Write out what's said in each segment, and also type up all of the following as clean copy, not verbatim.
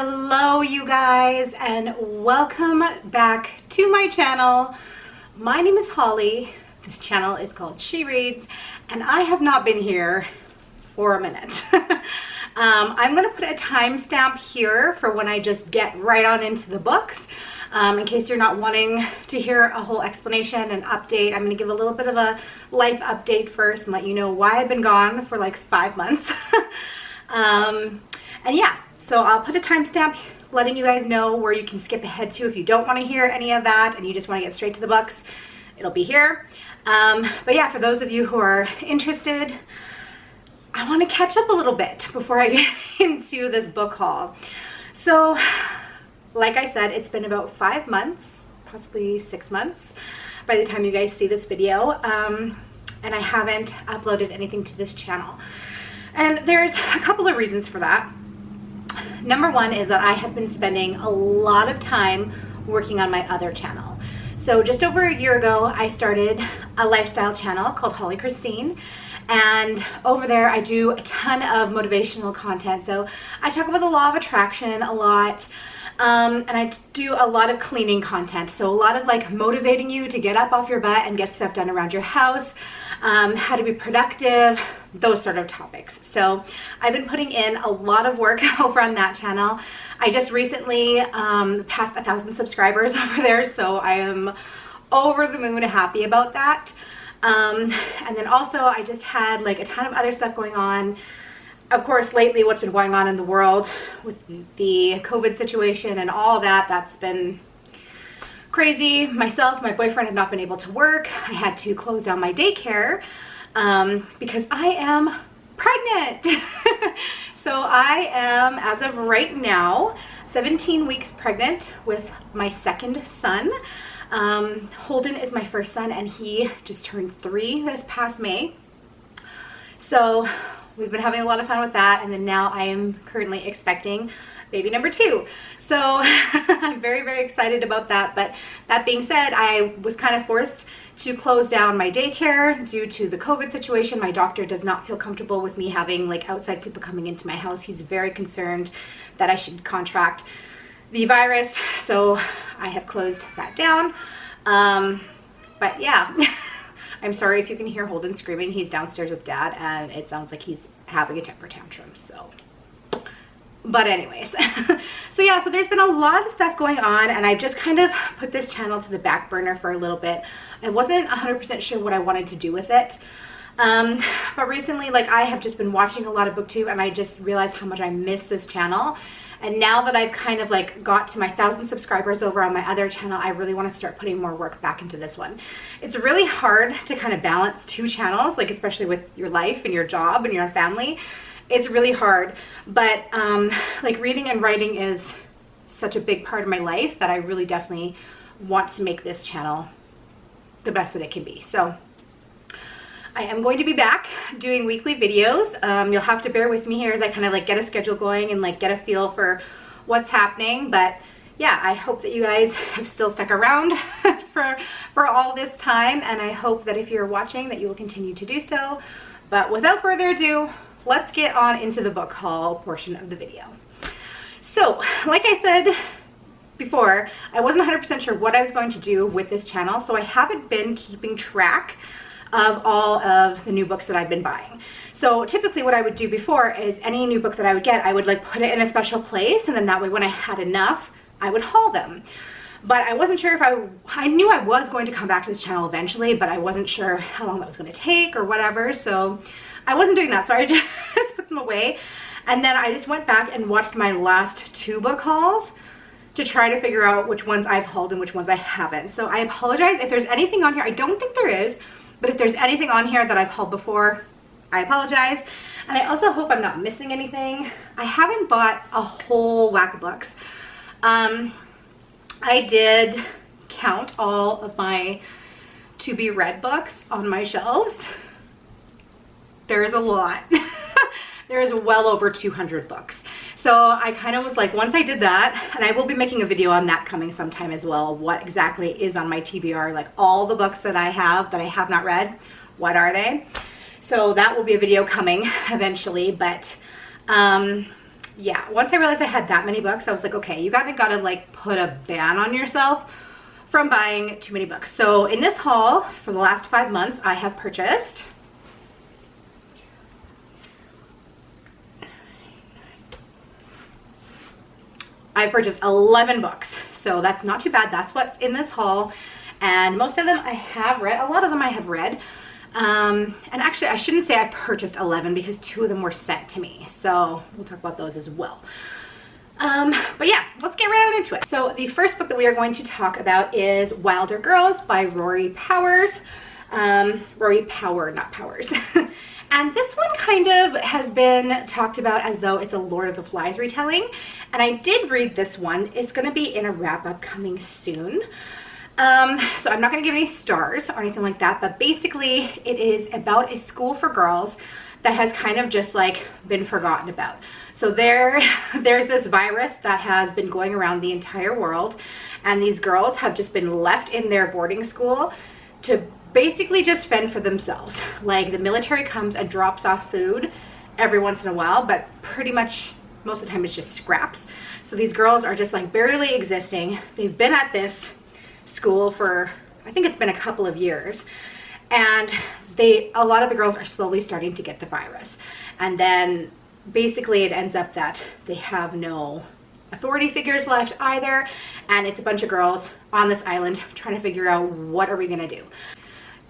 Hello you guys, and welcome back to my channel. My name is Holly. This channel is called She Reads, and I have not been here for a minute. I'm going to put a timestamp here for when I just get right on into the books. In case you're not wanting to hear a whole explanation and update, I'm going to give a little bit of a life update first and let you know why I've been gone for like 5 months. And yeah, so I'll put a timestamp letting you guys know where you can skip ahead to if you don't want to hear any of that and you just want to get straight to the books. It'll be here. But yeah, for those of you who are interested, I want to catch up a little bit before I get into this book haul. So, like I said, it's been about 5 months, possibly 6 months by the time you guys see this video, and I haven't uploaded anything to this channel. And there's a couple of reasons for that. Number one is that I have been spending a lot of time working on my other channel. So just over a year ago, I started a lifestyle channel called Holly Christine. And over there, I do a ton of motivational content. So I talk about the law of attraction a lot. And I do a lot of cleaning content. So a lot of like motivating you to get up off your butt and get stuff done around your house, how to be productive, those sort of topics. So I've been putting in a lot of work over on that channel. I just recently passed 1,000 subscribers over there. So I am over the moon happy about that. And then also I just had like a ton of other stuff going on. Of course, lately what's been going on in the world with the COVID situation and all that, that's been crazy. Myself, my boyfriend have not been able to work. I had to close down my daycare because I am pregnant. So I am, as of right now, 17 weeks pregnant with my second son. Holden is my first son and he just turned 3 this past May. So we've been having a lot of fun with that, and then now I am currently expecting baby number 2. So I'm very, very excited about that. But that being said, I was kind of forced to close down my daycare due to the COVID situation. My doctor does not feel comfortable with me having like outside people coming into my house. He's very concerned that I should contract the virus. So I have closed that down. But yeah. I'm sorry if you can hear Holden screaming. He's downstairs with Dad and it sounds like he's having a temper tantrum, so. But anyways, so yeah, so there's been a lot of stuff going on and I just kind of put this channel to the back burner for a little bit. I wasn't 100% sure what I wanted to do with it. But recently, like I have just been watching a lot of BookTube and I just realized how much I miss this channel. And now that I've kind of like got to my 1,000 subscribers over on my other channel, I really want to start putting more work back into this one. It's really hard to kind of balance 2 channels, like especially with your life and your job and your family. It's really hard, but like reading and writing is such a big part of my life that I really definitely want to make this channel the best that it can be. So I am going to be back doing weekly videos. You'll have to bear with me here as I kind of like get a schedule going and like get a feel for what's happening. But yeah, I hope that you guys have still stuck around for all this time. And I hope that if you're watching that you will continue to do so. But without further ado, let's get on into the book haul portion of the video. So like I said before, I wasn't 100% sure what I was going to do with this channel. So I haven't been keeping track of all of the new books that I've been buying. So typically what I would do before is any new book that I would get, I would like put it in a special place, and then that way when I had enough, I would haul them. But I wasn't sure if I knew I was going to come back to this channel eventually, but I wasn't sure how long that was going to take or whatever. So I wasn't doing that. So I just put them away. And then I just went back and watched my last 2 book hauls to try to figure out which ones I've hauled and which ones I haven't. So I apologize if there's anything on here. I don't think there is. But if there's anything on here that I've hauled before, I apologize. And I also hope I'm not missing anything. I haven't bought a whole whack of books. I did count all of my to be read books on my shelves. There is a lot. There is well over 200 books. So I kind of was like, once I did that, and I will be making a video on that coming sometime as well, what exactly is on my TBR, like all the books that I have not read, what are they? So that will be a video coming eventually, but yeah, once I realized I had that many books, I was like, okay, you gotta like put a ban on yourself from buying too many books. So in this haul for the last 5 months, I have purchased I've purchased 11 books. So that's not too bad. That's what's in this haul. And most of them I have read. A lot of them I have read. And actually, I shouldn't say I purchased 11 because 2 of them were sent to me. So we'll talk about those as well. But yeah, let's get right on into it. So the first book that we are going to talk about is Wilder Girls by Rory Powers. Rory Power, not Powers. And this one kind of has been talked about as though it's a Lord of the Flies retelling. And I did read this one. It's going to be in a wrap-up coming soon. So I'm not going to give any stars or anything like that, but basically it is about a school for girls that has kind of just like been forgotten about. So there's this virus that has been going around the entire world, and these girls have just been left in their boarding school to basically just fend for themselves. Like the military comes and drops off food every once in a while, but pretty much most of the time it's just scraps. So these girls are just like barely existing. They've been at this school for, I think it's been a couple of years, and a lot of the girls are slowly starting to get the virus. And then basically it ends up that they have no authority figures left either, and it's a bunch of girls on this island trying to figure out what are we gonna do.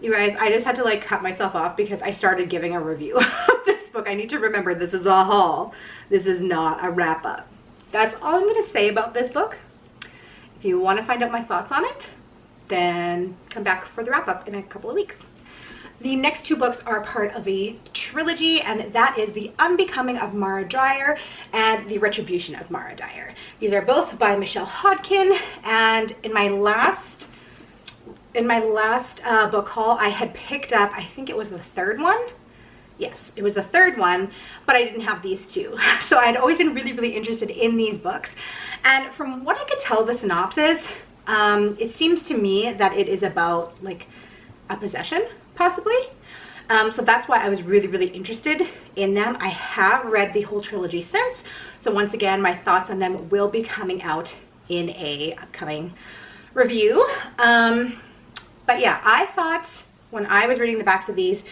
You guys, I just had to like cut myself off because I started giving a review of this book. I need to remember this is a haul. This is not a wrap up. That's all I'm gonna say about this book. If you want to find out my thoughts on it, then come back for the wrap up in a couple of weeks. The next 2 books are part of a trilogy, and that is The Unbecoming of Mara Dyer and The Retribution of Mara Dyer. These are both by Michelle Hodkin, and in my last book haul, I had picked up, I think it was the 3rd one. Yes, it was the 3rd one, but I didn't have these 2. So I'd always been really, really interested in these books. And from what I could tell the synopsis, it seems to me that it is about like a possession, possibly. So that's why I was really, really interested in them. I have read the whole trilogy since. So once again, my thoughts on them will be coming out in a upcoming review. But yeah, I thought when I was reading the backs of these,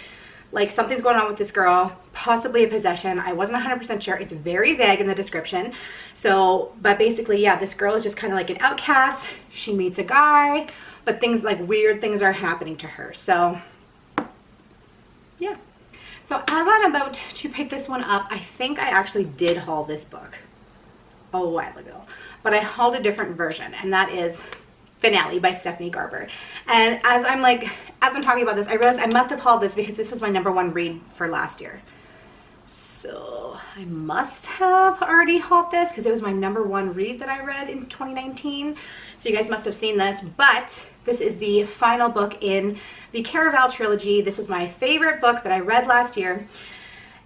like something's going on with this girl, possibly a possession. I wasn't 100% sure. It's very vague in the description. So, but basically, yeah, this girl is just kind of like an outcast. She meets a guy, but things like weird things are happening to her. So, yeah. So as I'm about to pick this one up, I think I actually did haul this book a while ago, but I hauled a different version, and that is Finale by Stephanie Garber. And as I'm talking about this, I realized I must have hauled this because this was my #1 read for last year. So I must have already hauled this because it was my #1 read that I read in 2019. So you guys must have seen this, but this is the final book in the Caraval trilogy. This was my favorite book that I read last year.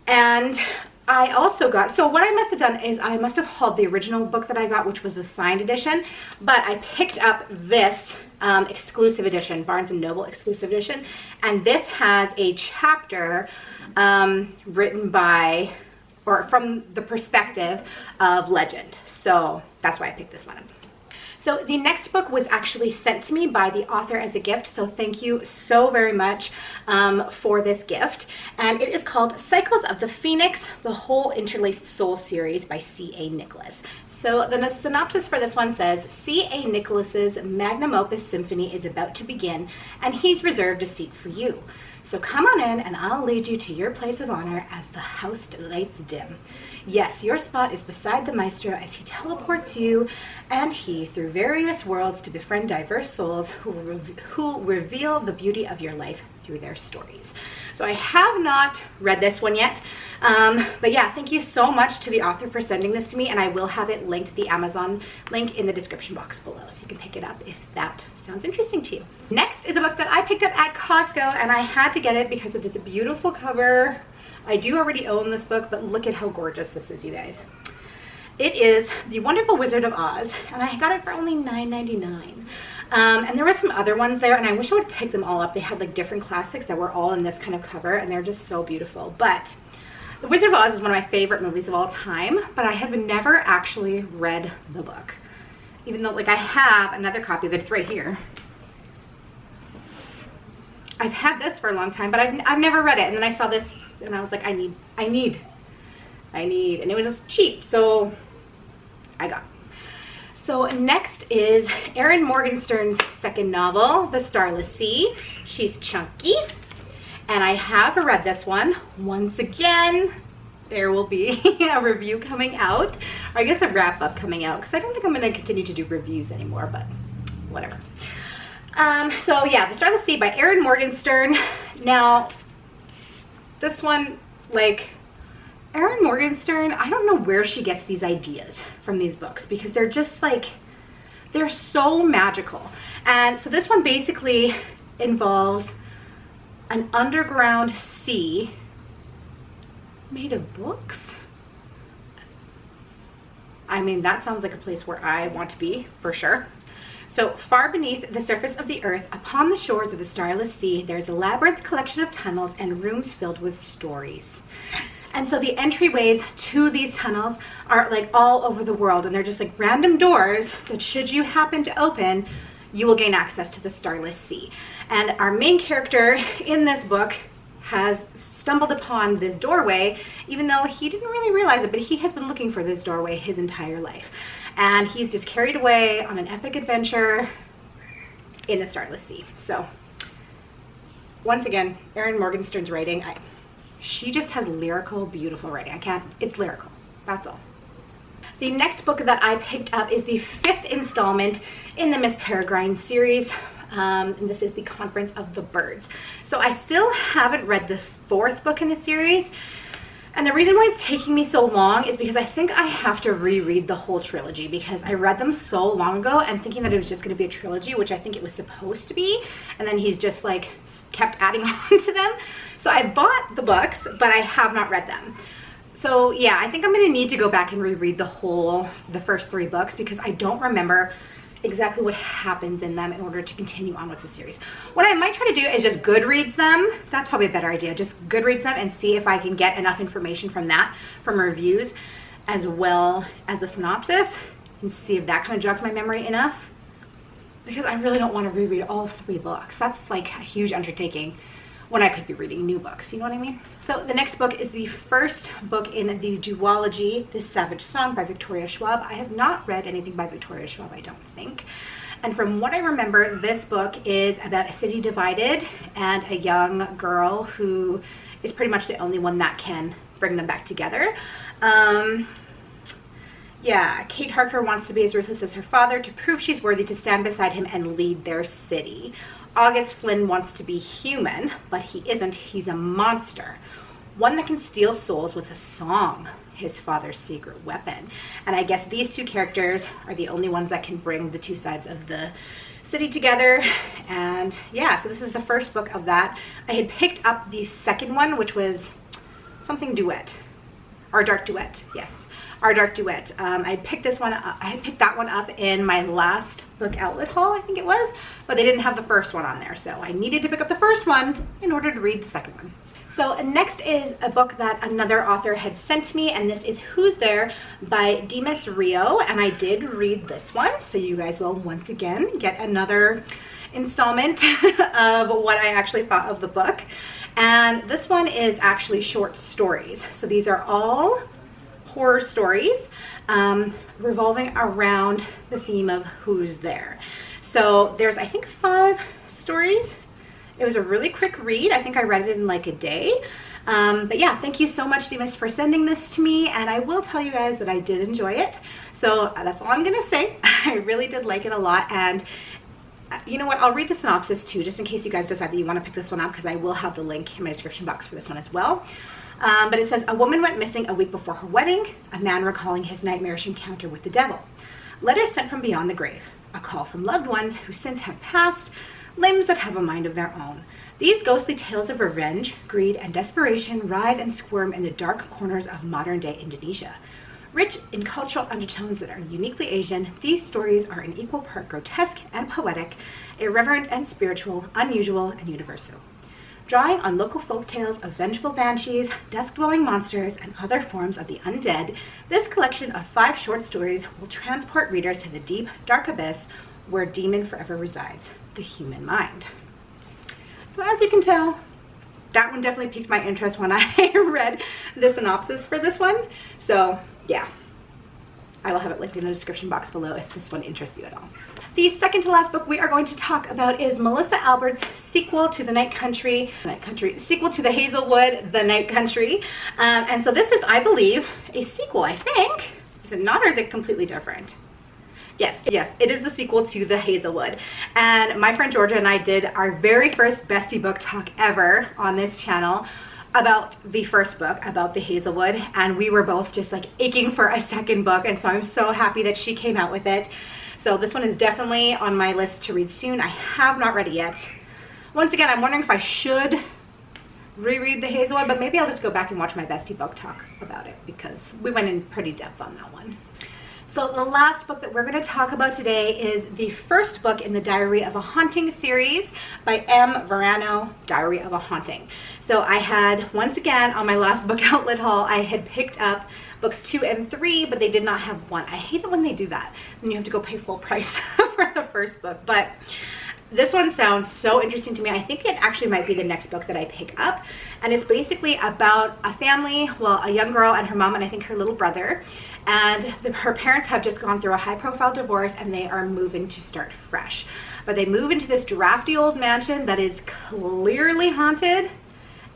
And I also got, so what I must have done is I must have hauled the original book that I got, which was the signed edition, but I picked up this exclusive edition, Barnes & Noble exclusive edition, and this has a chapter written by, or from the perspective of Legend. So that's why I picked this one up. So the next book was actually sent to me by the author as a gift, so thank you so very much for this gift. And it is called Cyclus of the Phoenix, the Whole Interlaced Soul series by C.A. Nicholas. So the synopsis for this one says, C.A. Nicholas's magnum opus symphony is about to begin, and he's reserved a seat for you. So come on in and I'll lead you to your place of honor as the house lights dim. Yes, your spot is beside the maestro as he teleports you and he through various worlds to befriend diverse souls who reveal the beauty of your life through their stories. So I have not read this one yet, but yeah, thank you so much to the author for sending this to me, and I will have it linked, the Amazon link, in the description box below, so you can pick it up if that sounds interesting to you. Next is a book that I picked up at Costco, and I had to get it because of this beautiful cover. I do already own this book, but look at how gorgeous this is, you guys. It is The Wonderful Wizard of Oz, and I got it for only $9.99. And there were some other ones there, and I wish I would pick them all up. They had like different classics that were all in this kind of cover, and they're just so beautiful. But The Wizard of Oz is one of my favorite movies of all time, but I have never actually read the book. Even though, like, I have another copy of it. It's right here. I've had this for a long time, but I've never read it. And then I saw this and I was like, I need. And it was just cheap, so I got it. So next is Erin Morgenstern's second novel, The Starless Sea. She's chunky, and I have read this one. Once again, there will be a review coming out, or I guess a wrap-up coming out, because I don't think I'm going to continue to do reviews anymore, but whatever. So yeah, The Starless Sea by Erin Morgenstern. Now, this one, like, Erin Morgenstern, I don't know where she gets these ideas from these books, because they're just like, they're so magical. And so this one basically involves an underground sea made of books. I mean, that sounds like a place where I want to be, for sure. So far beneath the surface of the earth, upon the shores of the Starless Sea, there's a labyrinth collection of tunnels and rooms filled with stories. And so the entryways to these tunnels are like all over the world, and they're just like random doors that, should you happen to open, you will gain access to the Starless Sea. And our main character in this book has stumbled upon this doorway, even though he didn't really realize it, but he has been looking for this doorway his entire life. And he's just carried away on an epic adventure in the Starless Sea. So once again, Erin Morgenstern's writing, she just has lyrical, beautiful writing. It's lyrical, that's all. The next book that I picked up is the 5th installment in the Miss Peregrine series, and this is The Conference of the Birds. So I still haven't read the 4th book in the series, and the reason why it's taking me so long is because I think I have to reread the whole trilogy, because I read them so long ago and thinking that it was just going to be a trilogy, which I think it was supposed to be, and then he's just like kept adding on to them. So I bought the books, but I have not read them. So yeah, I think I'm going to need to go back and reread the first 3 books, because I don't remember exactly what happens in them in order to continue on with the series. What I might try to do is just Goodreads them. That's probably a better idea. Just Goodreads them and see if I can get enough information from that, from reviews, as well as the synopsis, and see if that kind of jogs my memory enough. Because I really don't want to reread all 3 books. That's like a huge undertaking when I could be reading new books, you know what I mean? So the next book is the first book in the duology, The Savage Song by Victoria Schwab. I have not read anything by Victoria Schwab, I don't think. And from what I remember, this book is about a city divided and a young girl who is pretty much the only one that can bring them back together. Yeah, Kate Harker wants to be as ruthless as her father to prove she's worthy to stand beside him and lead their city. August Flynn wants to be human, but he isn't. He's a monster. One that can steal souls with a song, his father's secret weapon. And I guess these 2 characters are the only ones that can bring the 2 sides of the city together. And yeah, so this is the first book of that. I had picked up the second one, which was something duet. Our Dark Duet, yes. Our Dark Duet. I picked this one up. I picked that one up in my last book outlet haul, I think it was, but they didn't have the first one on there, so I needed to pick up the first one in order to read the second one. So next is a book that another author had sent me, and this is Who's There by Demis Rio, and I did read this one, so you guys will once again get another installment of what I actually thought of the book. And this one is actually short stories, so these are all horror stories revolving around the theme of who's there. So there's, I think, 5 stories. It was a really quick read. I think I read it in like a day. But yeah, thank you so much, Demis, for sending this to me, and I will tell you guys that I did enjoy it. So that's all I'm gonna say. I really did like it a lot, and you know what, I'll read the synopsis too, just in case you guys decide that you want to pick this one up, because I will have the link in my description box for this one as well. But it says, a woman went missing a week before her wedding, a man recalling his nightmarish encounter with the devil. Letters sent from beyond the grave, a call from loved ones who since have passed, limbs that have a mind of their own. These ghostly tales of revenge, greed, and desperation writhe and squirm in the dark corners of modern-day Indonesia. Rich in cultural undertones that are uniquely Asian, these stories are in equal part grotesque and poetic, irreverent and spiritual, unusual and universal. Drawing on local folk tales of vengeful banshees, dusk-dwelling monsters, and other forms of the undead, this collection of 5 short stories will transport readers to the deep, dark abyss where a demon forever resides, the human mind. So as you can tell, that one definitely piqued my interest when I read the synopsis for this one. So yeah, I will have it linked in the description box below if this one interests you at all. The second to last book we are going to talk about is Melissa Albert's sequel to The Night Country, sequel to The Hazelwood, The Night Country. And so this is, I believe, a sequel, I think. Is it not, or is it completely different? Yes, it is the sequel to The Hazelwood. And my friend Georgia and I did our very first bestie book talk ever on this channel about the first book, about The Hazelwood, and we were both just like aching for a second book, and so I'm so happy that she came out with it. So this one is definitely on my list to read soon. I have not read it yet. Once again, I'm wondering if I should reread The Hazelwood, but maybe I'll just go back and watch my bestie book talk about it because we went in pretty depth on that one. So the last book that we're going to talk about today is the first book in the Diary of a Haunting series by M. Verano, Diary of a Haunting. So I had, once again, on my last book outlet haul, I had picked up books 2 and 3, but they did not have 1. I hate it when they do that. Then you have to go pay full price for the first book. But this one sounds so interesting to me. I think it actually might be the next book that I pick up. And it's basically about a family, well, a young girl and her mom and I think her little brother. And her parents have just gone through a high-profile divorce and they are moving to start fresh. But they move into this drafty old mansion that is clearly haunted,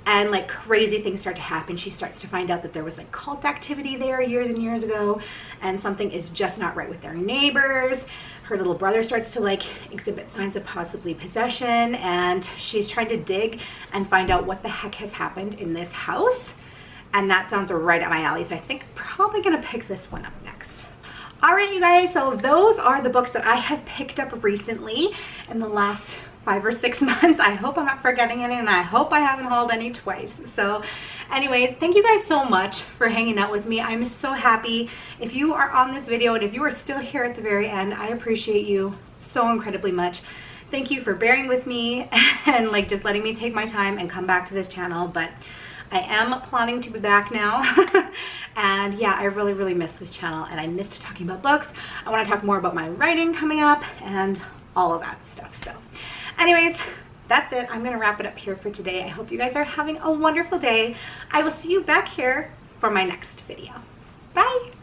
and like crazy things start to happen. She starts to find out that there was like cult activity there years and years ago, and something is just not right with their neighbors. Her little brother starts to like exhibit signs of possibly possession, and she's trying to dig and find out what the heck has happened in this house. And that sounds right up my alley, so I think I'm probably gonna pick this one up next. All right, you guys, so those are the books that I have picked up recently in the last 5 or 6 months. I hope I'm not forgetting any, and I hope I haven't hauled any twice. So anyways, thank you guys so much for hanging out with me. I'm so happy. If you are on this video and if you are still here at the very end, I appreciate you so incredibly much. Thank you for bearing with me and like just letting me take my time and come back to this channel. But I am planning to be back now. And yeah, I really missed this channel, and I missed talking about books. I want to talk more about my writing coming up and all of that stuff. So anyways, that's it. I'm gonna wrap it up here for today. I hope you guys are having a wonderful day. I will see you back here for my next video. Bye.